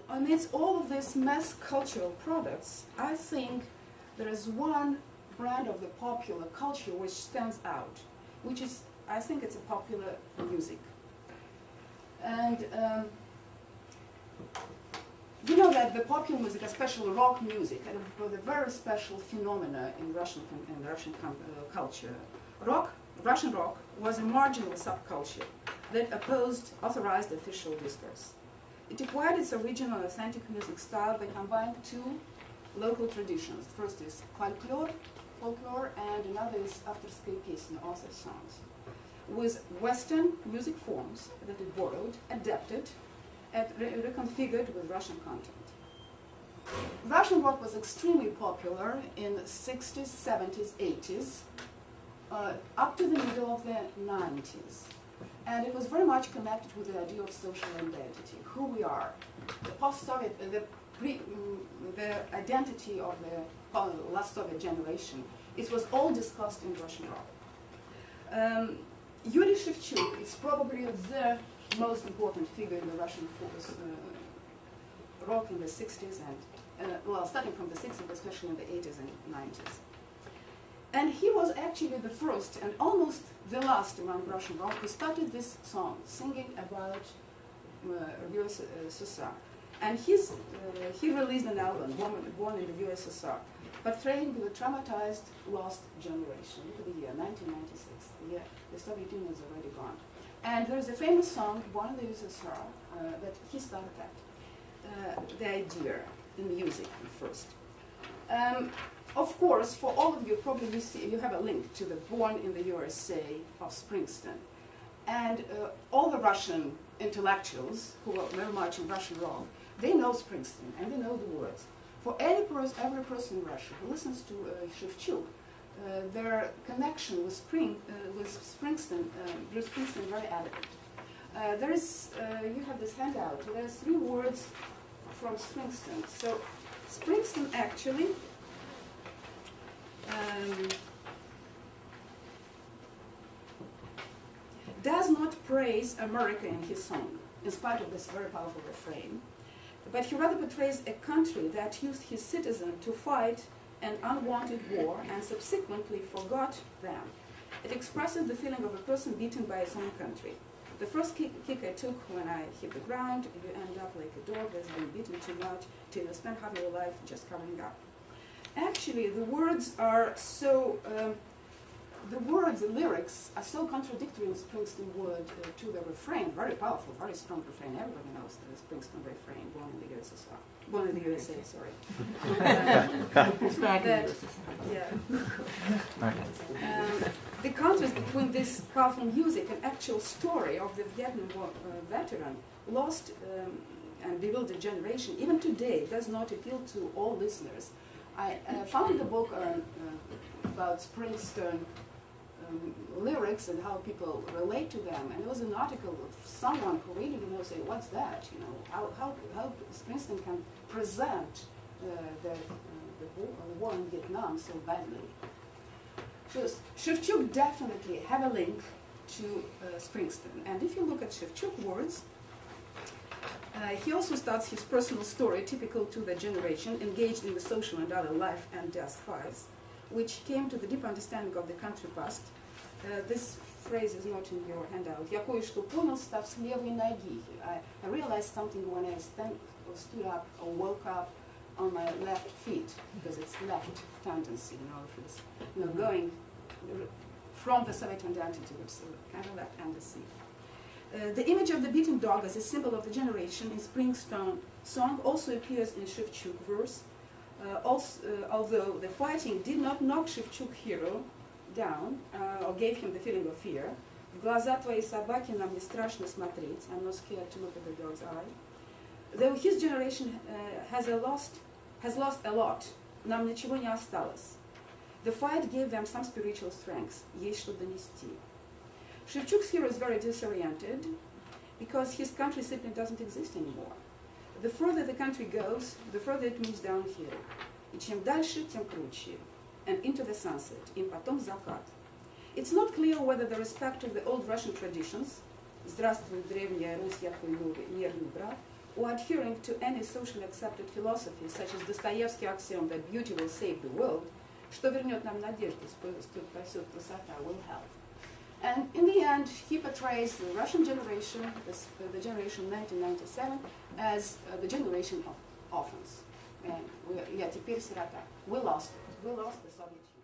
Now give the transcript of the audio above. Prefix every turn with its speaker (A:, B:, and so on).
A: amidst all of these mass cultural products, I think there is one brand of the popular culture which stands out, which is, I think it's a popular music. And you know that the popular music, especially rock music, was a very special phenomena in Russian culture. Russian rock was a marginal subculture that opposed authorized official discourse. It acquired its original authentic music style by combining two local traditions. First is folklore, and another is авторская песня, author songs, with Western music forms that it borrowed, adapted, and reconfigured with Russian content. Russian rock was extremely popular in the 60s, 70s, 80s, up to the middle of the 90s. And it was very much connected with the idea of social identity, who we are, the post-Soviet, the identity of the last Soviet generation. It was all discussed in Russian rock. Yuri Shevchuk is probably the most important figure in the Russian rock in the 60s and, well, starting from the 60s, especially in the 80s and 90s. And he was actually the first and almost the last among Russian rock who started this song, singing about USSR. And he released an album, Born in the USSR, portraying the traumatized, lost generation into the year 1996, the year the Soviet Union is already gone. And there is a famous song, Born in the USSR, that he started the idea in music first. Of course, for all of you, probably you have a link to the Born in the USA of Springsteen. And all the Russian intellectuals who are very much in Russian rock, they know Springsteen and they know the words. For every person in Russia who listens to Shevchuk, their connection with Springsteen, Bruce Springsteen, is very evident. There is, you have this handout, there are 3 words from Springsteen. So Springsteen actually does not praise America in his song, in spite of this very powerful refrain, but he rather portrays a country that used his citizens to fight an unwanted war and subsequently forgot them. It expresses the feeling of a person beaten by his own country. The first kick I took when I hit the ground, you end up like a dog that's been beaten too much till you spend half your life just covering up. Actually, the words are so, the lyrics are so contradictory in Springsteen word to the refrain, very powerful, very strong refrain. Everybody knows the Springsteen refrain, Born in the USSR. Born in the USA, sorry. The contrast between this powerful music and actual story of the Vietnam War veteran lost and bewildered generation, even today, does not appeal to all listeners. I found a book about Springsteen lyrics and how people relate to them, and there was an article of someone who really didn't know, say, what's that? You know, how Springsteen can present the war in Vietnam so badly. So Shevchuk definitely have a link to Springsteen, and if you look at Shevchuk words, he also starts his personal story, typical to the generation, engaged in the social and other life and death fights, which came to the deep understanding of the country past. This phrase is not in your handout. Я кое-что понял, став с левой ноги. I realized something when I stood up or woke up on my left feet, because it's left tendency, you know, if it's, you know, going from the Soviet identity, which is kind of left tendency. The image of the beaten dog as a symbol of the generation in Springsteen song also appears in Shevchuk verse. Although the fighting did not knock Shevchuk hero down or gave him the feeling of fear. В глаза твоей собаки нам не страшно смотреть. I'm not scared to look at the dog's eye. Though his generation has lost a lot, нам ничего не осталось. The fight gave them some spiritual strength. Есть что донести. Shevchuk's hero is very disoriented because his country simply doesn't exist anymore. The further the country goes, the further it moves downhill. И чем дальше, тем круче. And into the sunset, и потом закат. It's not clear whether the respect of the old Russian traditions, здравствуй, древняя Русь, я твой нервный брат, or adhering to any socially accepted philosophy, such as Dostoevsky's axiom that beauty will save the world, что вернет нам надежду, спасет красота, will help. And in the end, he portrays the Russian generation, the generation 1997, as the generation of orphans. And теперь сирота. We lost it. We lost the Soviet Union.